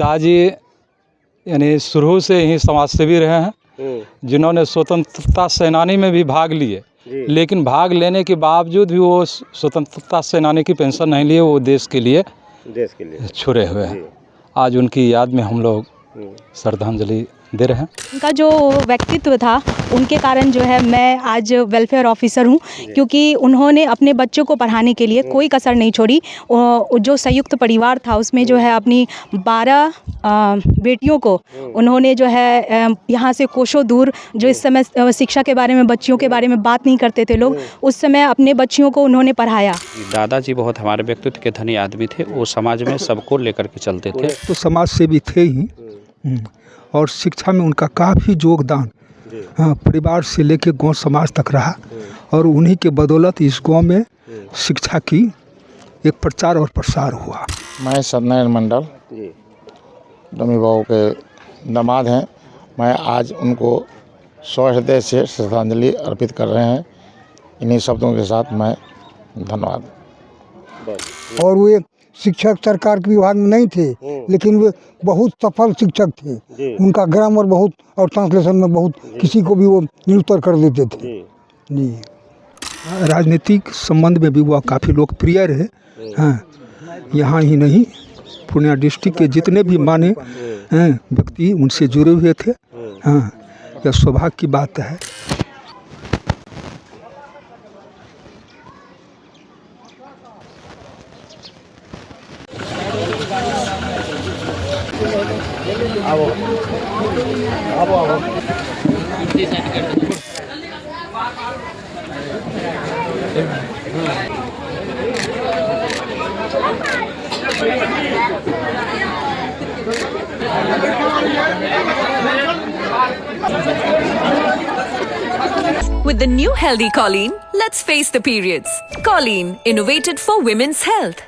पिताजी यानी शुरू से ही समाज सेवी रहे हैं, जिन्होंने स्वतंत्रता सेनानी में भी भाग लिए, लेकिन भाग लेने के बावजूद भी वो स्वतंत्रता सेनानी की पेंशन नहीं लिए, वो देश के लिए छुरे हुए हैं। आज उनकी याद में हम लोग श्रद्धांजलि दे रहे हैं। उनका जो व्यक्तित्व था, उनके कारण जो है मैं आज वेलफेयर ऑफिसर हूँ, क्योंकि उन्होंने अपने बच्चों को पढ़ाने के लिए कोई कसर नहीं छोड़ी। जो संयुक्त परिवार था उसमें जो है अपनी 12 बेटियों को उन्होंने जो है यहाँ से कोसों दूर, जो इस समय शिक्षा के बारे में, बच्चियों के बारे में बात नहीं करते थे लोग, उस समय अपने बच्चियों को उन्होंने पढ़ाया। दादाजी बहुत हमारे व्यक्तित्व के धनी आदमी थे। वो समाज में सबको लेकर के चलते थे। तो समाज सेवी थे ही, और शिक्षा में उनका काफ़ी योगदान परिवार से लेकर गांव समाज तक रहा, और उन्हीं के बदौलत इस गांव में शिक्षा की एक प्रचार और प्रसार हुआ। मैं सत्यनारायण मंडल डोमी बाबू के दामाद हैं। मैं आज उनको सहृदय से श्रद्धांजलि अर्पित कर रहे हैं। इन्हीं शब्दों के साथ मैं धन्यवाद। और वे शिक्षक सरकार के विभाग में नहीं थे, लेकिन वे बहुत सफल शिक्षक थे। उनका ग्रामर बहुत और ट्रांसलेशन में बहुत, किसी को भी वो निरुत्तर कर देते थे जी। राजनीतिक संबंध में भी वह काफ़ी लोकप्रिय रहे। यहाँ ही नहीं, पूर्णिया डिस्ट्रिक्ट के जितने भी माने व्यक्ति उनसे जुड़े हुए थे। यह सौभाग्य की बात है। With the new healthy Colleen, let's face the periods. Colleen, innovated for women's health.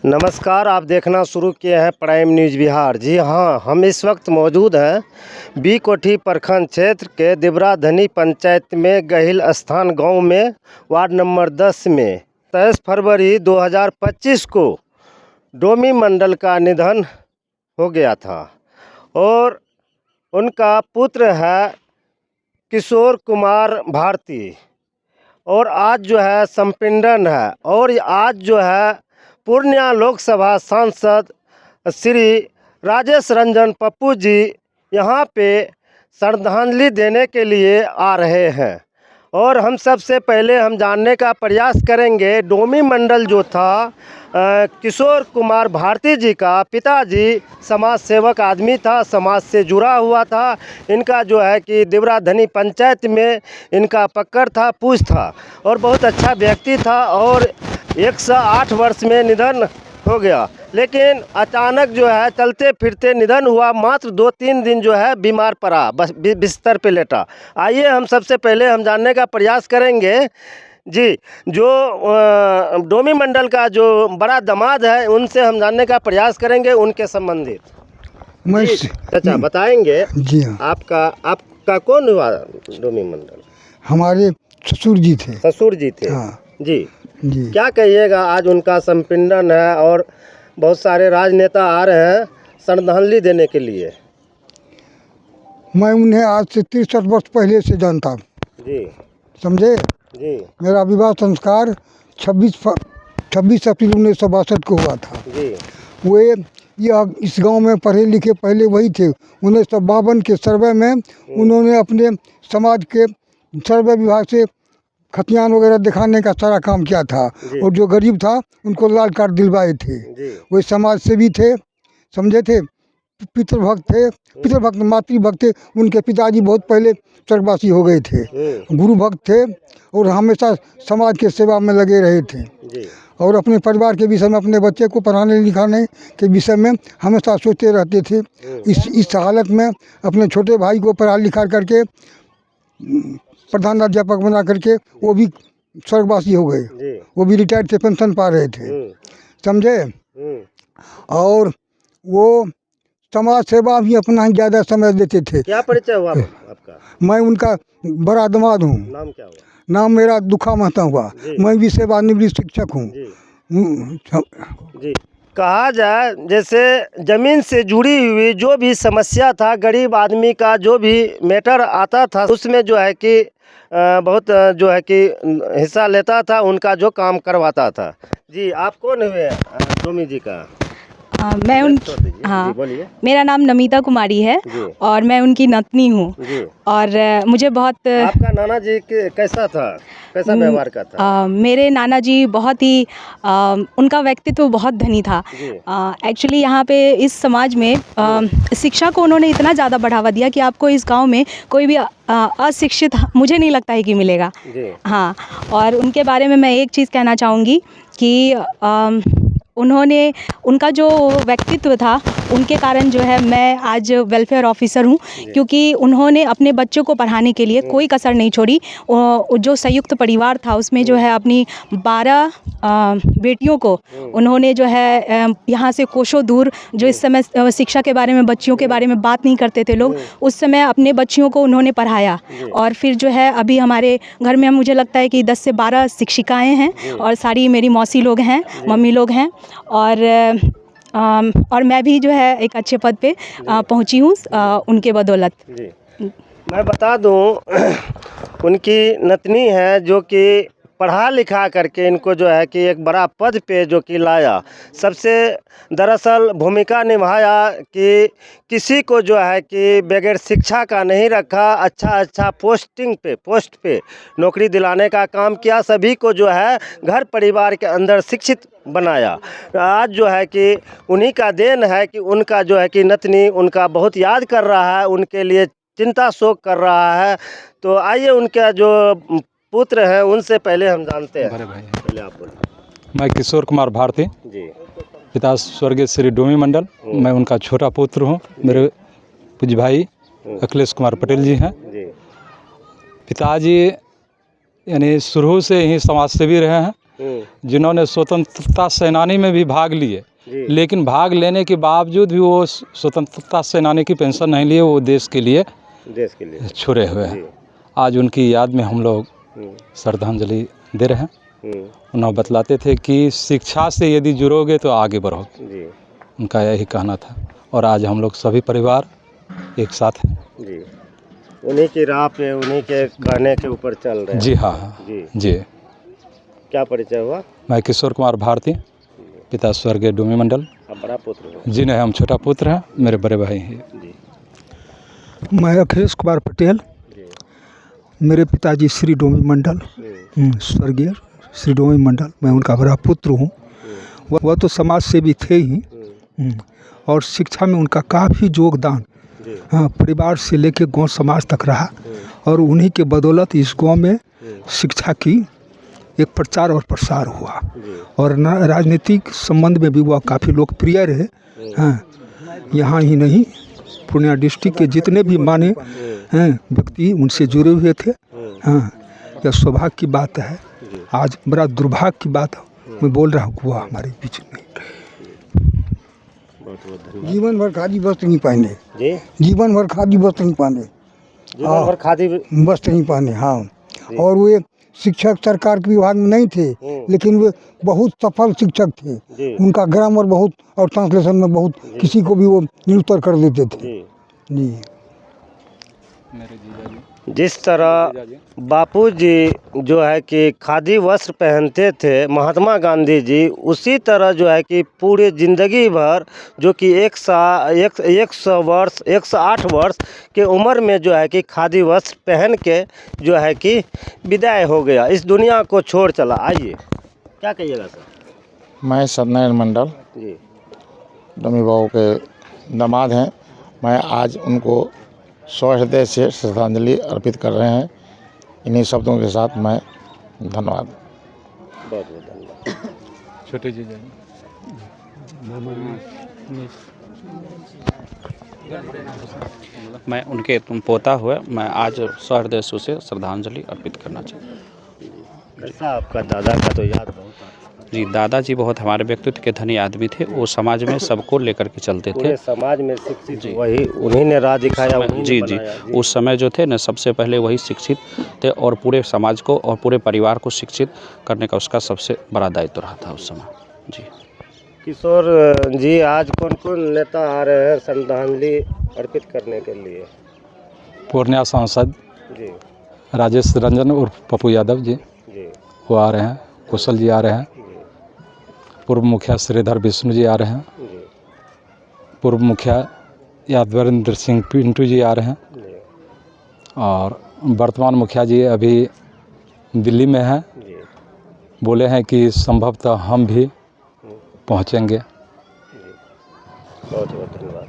नमस्कार, आप देखना शुरू किए हैं प्राइम न्यूज़ बिहार। जी हाँ, हम इस वक्त मौजूद हैं बी कोठी प्रखंड क्षेत्र के दिबराधनी पंचायत में गहिल स्थान गांव में वार्ड नंबर 10 में 23 फरवरी 2025 को डोमी मंडल का निधन हो गया था, और उनका पुत्र है किशोर कुमार भारती, और आज जो है संपिंडन है। और आज जो है पूर्णिया लोकसभा सांसद श्री राजेश रंजन पप्पू जी यहाँ पे श्रद्धांजलि देने के लिए आ रहे हैं। और हम सबसे पहले हम जानने का प्रयास करेंगे, डोमी मंडल जो था, किशोर कुमार भारती जी का पिताजी समाज सेवक आदमी था, समाज से जुड़ा हुआ था। इनका जो है कि दिबराधनी पंचायत में इनका पकड़ था, पूछ था, और बहुत अच्छा व्यक्ति था। और 108 वर्ष में निधन हो गया, लेकिन अचानक जो है चलते फिरते निधन हुआ। मात्र 2-3 दिन जो है बीमार पड़ा, बस बिस्तर पे लेटा। आइए हम सबसे पहले हम जानने का प्रयास करेंगे जी, जो डोमी मंडल का जो बड़ा दामाद है, उनसे हम जानने का प्रयास करेंगे उनके संबंधित। मैं चाचा बताएंगे जी हाँ। आपका कौन हुआ डोमी मंडल? हमारे ससुर जी थे। ससुर जी थे। हाँ जी जी। क्या कहिएगा, आज उनका संपिंडन है और बहुत सारे राजनेता आ रहे हैं श्रद्धांजलि देने के लिए। मैं उन्हें आज से 63 वर्ष पहले से जानता जी, समझे जी। मेरा विवाह संस्कार 26 अप्रैल 1962 को हुआ था जी। वे यह इस गांव में पढ़े लिखे पहले वही थे। 1952 के सर्वे में उन्होंने अपने समाज के सर्वे विभाग से खतियान वगैरह दिखाने का सारा काम किया था, और जो गरीब था उनको लाल कार्ड दिलवाए थे। वे समाज सेवी थे, समझे थे, पितृभक्त थे, पितृभक्त मातृभक्त थे। उनके पिताजी बहुत पहले स्वर्गवासी हो गए थे। गुरु भक्त थे और हमेशा समाज के सेवा में लगे रहे थे, और अपने परिवार के विषय में, अपने बच्चे को पढ़ाने लिखाने के विषय में हमेशा सोचते रहते थे। इस हालत में अपने छोटे भाई को पढ़ा लिखा करके प्रधानाध्यापक बना करके वो भी स्वर्गवासी हो गए। वो भी रिटायर्ड थे, पेंशन पा रहे थे, समझे। और वो समाज सेवा भी अपना ज़्यादा समय देते थे। क्या परिचय हुआ आपका? मैं उनका बड़ा दामाद हूँ। नाम क्या हुआ? नाम मेरा दुखा महता हुआ। मैं भी सेवानिवृत्त शिक्षक हूँ जी। कहा जाए जैसे ज़मीन से जुड़ी हुई जो भी समस्या था, गरीब आदमी का जो भी मैटर आता था उसमें जो है कि बहुत जो है कि हिस्सा लेता था, उनका जो काम करवाता था। जी आप कौन हुए डोमी जी का? मैं उन जी, हाँ, बोलिए। मेरा नाम नमिता कुमारी है जी। और मैं उनकी नतनी हूँ। जी। और मुझे बहुत आपका नाना जी कैसा था, कैसा व्यवहार का था? मेरे नाना जी बहुत ही उनका व्यक्तित्व बहुत धनी था। जी। एक्चुअली यहाँ पे इस समाज में शिक्षा को उन्होंने इतना ज़्यादा बढ़ावा दिया कि आपको इस गांव में कोई भी अशिक्षित मुझे नहीं लगता है कि मिलेगा। जी। हाँ, और उनके बारे में मैं एक चीज़ कहना चाहूँगी कि उन्होंने उनका जो व्यक्तित्व था उनके कारण जो है मैं आज वेलफेयर ऑफिसर हूँ, क्योंकि उन्होंने अपने बच्चों को पढ़ाने के लिए कोई कसर नहीं छोड़ी। जो संयुक्त परिवार था उसमें जो है अपनी 12 बेटियों को उन्होंने जो है यहाँ से कोसों दूर, जो इस समय शिक्षा के बारे में बच्चियों के बारे में बात नहीं करते थे लोग, उस समय अपने बच्चियों को उन्होंने पढ़ाया। और फिर जो है अभी हमारे घर में मुझे लगता है कि 10 से 12 शिक्षिकाएँ हैं और सारी मेरी मौसी लोग हैं, मम्मी लोग हैं। और मैं भी जो है एक अच्छे पद पे पहुंची हूँ उनके बदौलत। जी। मैं बता दूं उनकी नतनी है जो कि पढ़ा लिखा करके इनको जो है कि एक बड़ा पद पे जो कि लाया। सबसे दरअसल भूमिका निभाया कि किसी को जो है कि बगैर शिक्षा का नहीं रखा, अच्छा पोस्ट पे नौकरी दिलाने का काम किया, सभी को जो है घर परिवार के अंदर शिक्षित बनाया। आज जो है कि उन्हीं का देन है कि उनका जो है कि नतनी उनका बहुत याद कर रहा है, उनके लिए चिंता शोक कर रहा है। तो आइए उनका जो पुत्र हैं उनसे पहले हम जानते हैं। पहले आप बोलिए। मैं किशोर कुमार भारती, जी। पिता स्वर्गीय श्री डोमी मंडल, मैं उनका छोटा पुत्र हूँ। मेरे पूज्य भाई अखिलेश कुमार पटेल जी हैं। जी। पिताजी यानी शुरू से ही समाज सेवी रहे हैं, जिन्होंने स्वतंत्रता सेनानी में भी भाग लिए, लेकिन भाग लेने के बावजूद भी वो स्वतंत्रता सेनानी की पेंशन नहीं लिए, वो देश के लिए छुरे हुए हैं। आज उनकी याद में हम लोग श्रद्धांजलि दे रहे हैं। उन्होंने बतलाते थे कि शिक्षा से यदि जुड़ोगे तो आगे बढ़ोगे, उनका यही कहना था। और आज हम लोग सभी परिवार एक साथ हैं। जी। उन्हीं की राह पे, उन्हीं के कहने के ऊपर चल रहे हैं। जी हाँ जी। जी। क्या परिचय हुआ? मैं किशोर कुमार भारती, पिता स्वर्गीय डोमी मंडल। आप बड़ा पुत्र हो? जी नहीं, हम छोटा पुत्र हैं, मेरे बड़े भाई हैं। जी। मैं अखिलेश कुमार पटेल, मेरे पिताजी श्री डोमी मंडल, स्वर्गीय श्री डोमी मंडल, मैं उनका बड़ा पुत्र हूँ। वह तो समाज सेवी थे ही, और शिक्षा में उनका काफ़ी योगदान परिवार से लेकर गांव समाज तक रहा। और उन्हीं के बदौलत इस गांव में शिक्षा की एक प्रचार और प्रसार हुआ, और राजनीतिक संबंध में भी वह काफ़ी लोकप्रिय रहे। यहाँ ही नहीं, पूर्णिया डिस्ट्रिक्ट के जितने भी माने व्यक्ति उनसे जुड़े हुए थे। यह सौभाग्य की बात है। आज बड़ा दुर्भाग्य की बात मैं बोल रहा हूँ, वह हमारे बीच में जीवन भर खादी वस्त्र नहीं पहने। जी। जीवन भर खादी वस्त्र नहीं पहने। जीवन भर खादी वस्त्र नहीं पहने। हाँ। और वे शिक्षक सरकार के विभाग में नहीं थे, लेकिन वे बहुत सफल शिक्षक थे। उनका ग्रामर बहुत और ट्रांसलेशन में बहुत, किसी को भी वो निरुत्तर कर देते थे। जी। जिस तरह बापूजी जो है कि खादी वस्त्र पहनते थे, महात्मा गांधी जी उसी तरह जो है कि पूरे ज़िंदगी भर जो कि 108 वर्ष के उम्र में जो है कि खादी वस्त्र पहन के जो है कि विदाई हो गया, इस दुनिया को छोड़ चला। आइए, क्या कहिएगा सर? मैं सत्यनारायण मंडल, जी। डोमी बाबू के दामाद हैं। मैं आज उनको सहृदय से श्रद्धांजलि अर्पित कर रहे हैं। इन्हीं शब्दों के साथ मैं धन्यवाद। बहुत बहुत धन्यवाद। छोटे जी मैं उनके पोता हुए, मैं आज सहृदय से श्रद्धांजलि अर्पित करना चाहूँ। ऐसा आपका दादा का तो याद बहुत आता है। जी, दादाजी बहुत हमारे व्यक्तित्व के धनी आदमी थे। वो समाज में सबको लेकर के चलते थे। पूरे समाज में शिक्षित वही, उन्हीं ने राह दिखाया। जी जी, उस समय जो थे ना, सबसे पहले वही शिक्षित थे और पूरे समाज को और पूरे परिवार को शिक्षित करने का उसका सबसे बड़ा दायित्व रहा था उस समय। जी। किशोर जी, आज कौन कौन नेता आ रहे हैं श्रद्धांजलि अर्पित करने के लिए? पूर्णिया सांसद जी राजेश रंजन और पप्पू यादव जी जी वो आ रहे हैं, कुशल जी आ रहे हैं, पूर्व मुखिया श्रीधर विष्णु जी आ रहे हैं, जी पूर्व मुखिया यादवरिंद्र सिंह पिंटू जी आ रहे हैं, जी और वर्तमान मुखिया जी अभी दिल्ली में हैं। जी बोले हैं कि संभवतः हम भी पहुंचेंगे। बहुत बहुत धन्यवाद।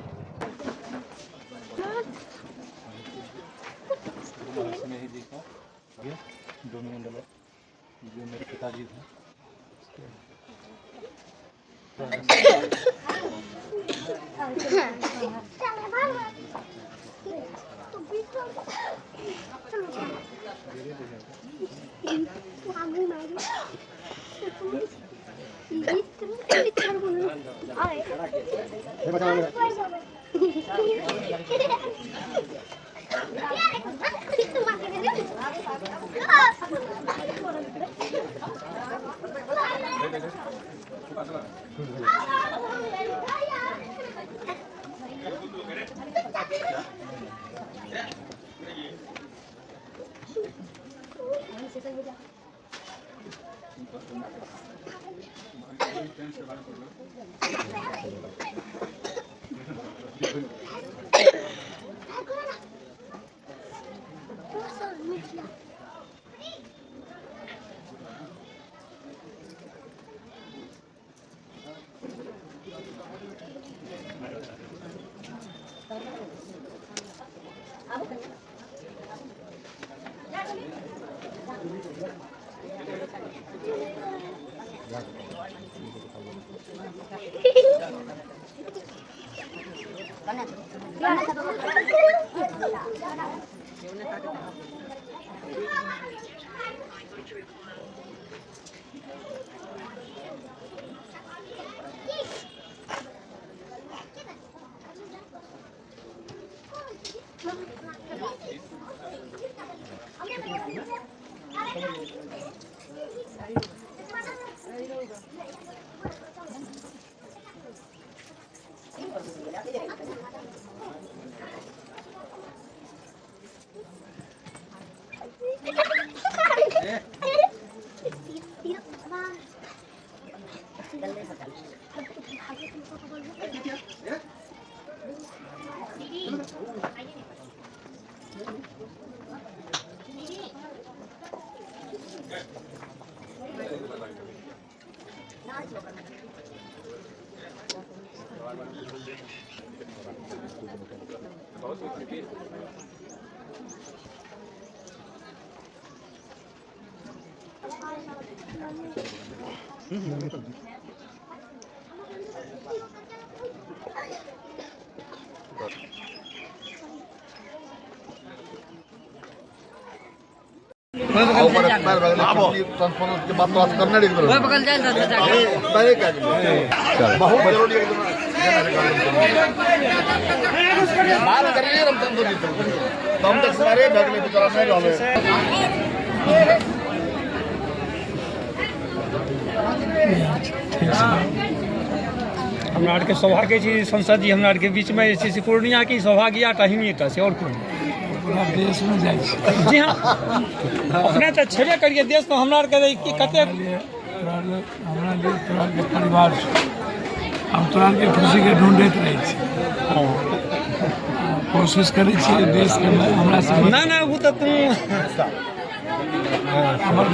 हमरा आरके सौभाग्य छै संसद जी हमरा आरके बीच में जे छै से पूर्णिया की सौभाग्य टाहीटा छै और कोई देश में जाइ छै। जी हाँ, अपने तो छेबे करिए देश में हमरा आरके कते हमरा परिवार हम तोरा के खुशी के ढूंढैत रहे छी, कोशिश करै छी देश के हमरा से ना वो तो तुम हमर